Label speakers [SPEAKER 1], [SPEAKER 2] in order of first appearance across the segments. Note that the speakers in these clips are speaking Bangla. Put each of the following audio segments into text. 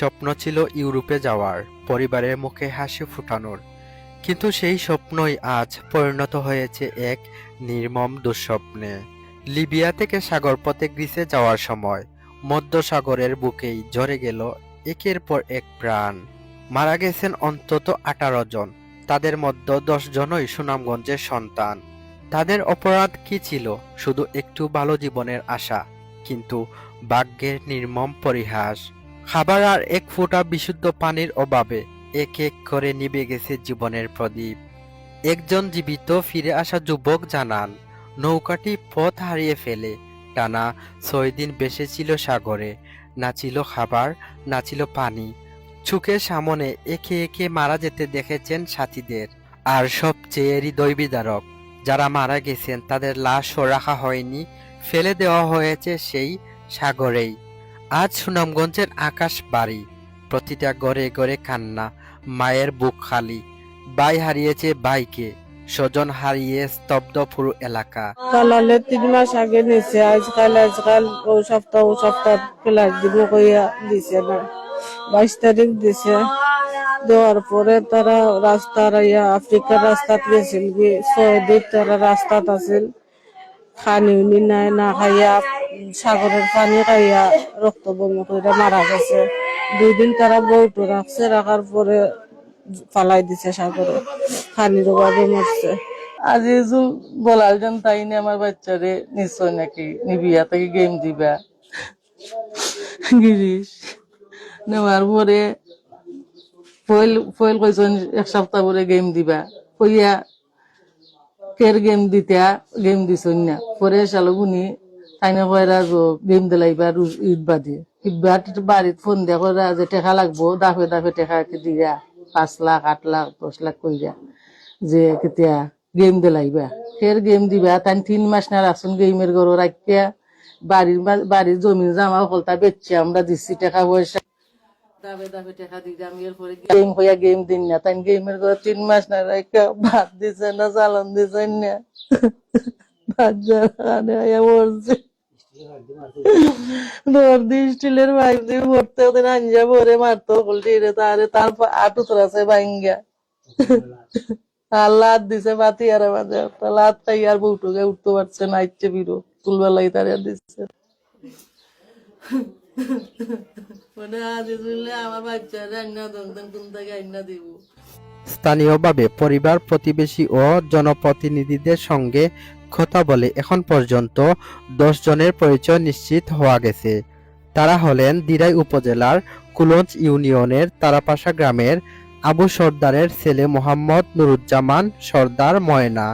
[SPEAKER 1] স্বপ্ন ছিল ইউরোপে যাওয়ার, পরিবারের মুখে হাসি ফুটানোর। কিন্তু সেই স্বপ্নই আজ পরিণত হয়েছে এক নির্মম দুঃস্বপ্নে। লিবিয়া থেকে সাগরপথে গ্রিসে যাওয়ার সময় মধ্য সাগরের বুকেই ঝরে গেল একের পর এক প্রাণ। মারা গেছেন অন্তত 18 জন, তাদের মধ্যে 10 জনই সুনামগঞ্জের সন্তান। তাদের অপরাধ কি ছিল? শুধু একটু ভালো জীবনের আশা, কিন্তু ভাগ্যের নির্মম পরিহাস। খাবার আর এক ফোঁটা বিশুদ্ধ পানির অভাবে এক এক করে নিভে গেছে জীবনের প্রদীপ। একজন জীবিত ফিরে আসা যুবক জানান, নৌকাটি পথ হারিয়ে ফেলে টানা 6 দিন ভেসেছিল সাগরে। না ছিল খাবার, না ছিল পানি। চোখের সামনে একে একে মারা যেতে দেখেছেন সাথীদের। আর সবচেয়ে হৃদয় বিদারক, যারা মারা গেছেন তাদের লাশও রাখা হয়নি, ফেলে দেওয়া হয়েছে সেই সাগরেই। আজ সুনামগঞ্জের আকাশ বাড়ি, প্রতিটা ঘরে ঘরে কান্না, মায়ের বুক খালি। ভাই হারিয়েছে ভাইকে, স্বজন হারিয়ে স্তব্ধ পুরো এলাকা।
[SPEAKER 2] কালালে 3 মাস আগে নিছে, আজকাল ও সপ্তাহ ফ্লাইট দিব কইয়া দিছে না। 22 তারিখ দিছে, দেওয়ার পরে তারা রাস্তার আফ্রিকার রাস্তাত গেছিল কি, সৌদির তারা রাস্তাত আছিল। খানি উনি নাই, না খাইয়া সাগরের পানি খাইয়া রক্ত বমি করে মারা গেছে। 2 দিন তারা বউটো রাখছে, রাখার পরে ফালাই দিছে সাগরে, পানির অভাবে মরছে।
[SPEAKER 3] আজিজুল বলাল যেন তাই নি আমার বাচ্চারে নিশ্চয় নাকি নিবিয়া থেকে গেম দিবা গিরিশ নেওয়ার পরে ফয়েল কইছেন 1 সপ্তাহ পরে গেম দিবা কইয়া কের গেম দিছন না। পরে শালো গুনি তাইনে কয়রা গেম দিলাইবার ঈদ বাদে ইবার বাড়িত ফোন দিয়া কয়রা যে টেকা লাগবো, দাফে দাফে টেকা দিয়া 5 লাখ 8 লাখ 10 লাখ কইরা যে কেতিয়া গেম দিলাইবা। ফের গেম দিবা, তাই 3 মাস না রাখছেন গেমের ঘর রাখিয়া। বাড়ির জমিন জামা হলতা বেচছি আমরা, দিচ্ছি টাকা পয়সা, দাবে দাবে টাকা দিলাম। এরপরে গেম হইয়া গেম দিন না, তাই গেমের ঘর 3 মাস না রাখা ভাত দিছে না, চালন দিছেন না। ভাত মরছে স্টিলের পাইপ দিয়ে ভরতে, ওদের আঞ্জা ভরে মারতো পোল্ট্রি তার আটু আছে ভাঙ্গা। আর লাত দিছে বাতি আর মাঝে লাত খাই আর বউটুকে উঠতে পারছে না, ইচ্ছে বিরো তুলবেলাই তার দিচ্ছে। মানে আজ আমার বাচ্চা রান্না দন্তন কোন থেকে আইনা দিব।
[SPEAKER 1] স্থানীয়ভাবে পরিবার, প্রতিবেশী ও জনপ্রতিনিধিদের সঙ্গে কথা বলে এখন পর্যন্ত 10 জনের পরিচয় নিশ্চিত হওয়া গেছে। তারা হলেন দিরাই উপজেলার কুলঞ্জ ইউনিয়নের তারাপাশা গ্রামের আবু সর্দারের ছেলে মোহাম্মদ নুরুজ্জামান সর্দার ময়না,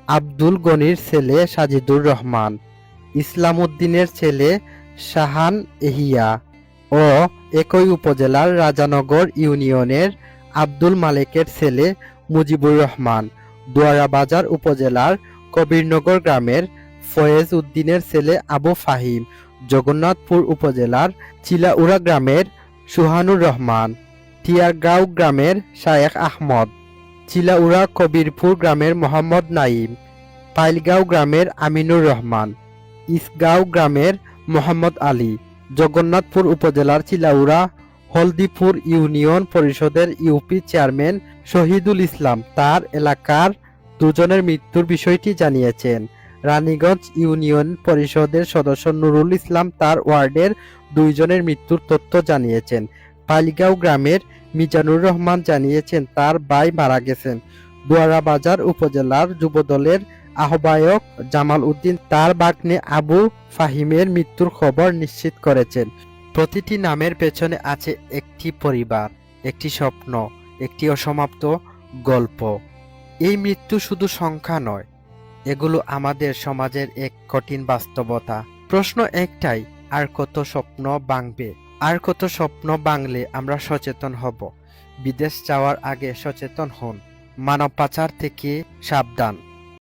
[SPEAKER 1] আব্দুল গনির ছেলে সাজিদুর রহমান, ইসলাম উদ্দিনের ছেলে শাহান এহিয়া ও একই উপজেলার রাজানগর ইউনিয়নের আব্দুল মালেকের ছেলে মুজিবুর রহমান, দুয়ারাবাজার উপজেলার কবিরনগর গ্রামের ফয়েজ উদ্দিনের ছেলে আবু ফাহিম, জগন্নাথপুর উপজেলার চিলাউড়া গ্রামের সুহানুর রহমান, টিয়ারগাঁও গ্রামের শায়েখ আহমদ, চিলাউড়া কবিরপুর গ্রামের মোহাম্মদ নাইম, পাইলগাঁও গ্রামের আমিনুর রহমান, ইসগাঁও গ্রামের মোহাম্মদ আলী, জগন্নাথপুর উপজেলার চিলাউড়া হলদিপুর ইউনিয়ন পরিষদের ইউপি চেয়ারম্যান শহীদুল ইসলাম তার এলাকার 2 জনের মৃত্যুর বিষয়টি জানিয়েছেন। রানীগঞ্জ ইউনিয়ন পরিষদের সদস্য নুরুল ইসলাম তার ওয়ার্ডের 2 জনের মৃত্যুর তথ্য জানিয়েছেন। পাইলগাঁও গ্রামের মিজানুর রহমান জানিয়েছেন তার ভাই মারা গেছেন। দুয়ারাবাজার উপজেলার যুবদলের আহ্বায়ক জামাল উদ্দিন তার ভাগ্নে আবু ফাহিমের মৃত্যুর খবর নিশ্চিত করেছেন। প্রতিটি নামের পেছনে আছে একটি পরিবার, একটি স্বপ্ন, একটি অসমাপ্ত গল্প। এই মৃত্যু শুধু সংখ্যা নয়, এগুলো আমাদের সমাজের এক কঠিন বাস্তবতা। প্রশ্ন একটাই, আর কত স্বপ্ন ভাঙবে? আর কত স্বপ্ন ভাঙলে আমরা সচেতন হব? বিদেশ যাওয়ার আগে সচেতন হন, মানব পাচার থেকে সাবধান।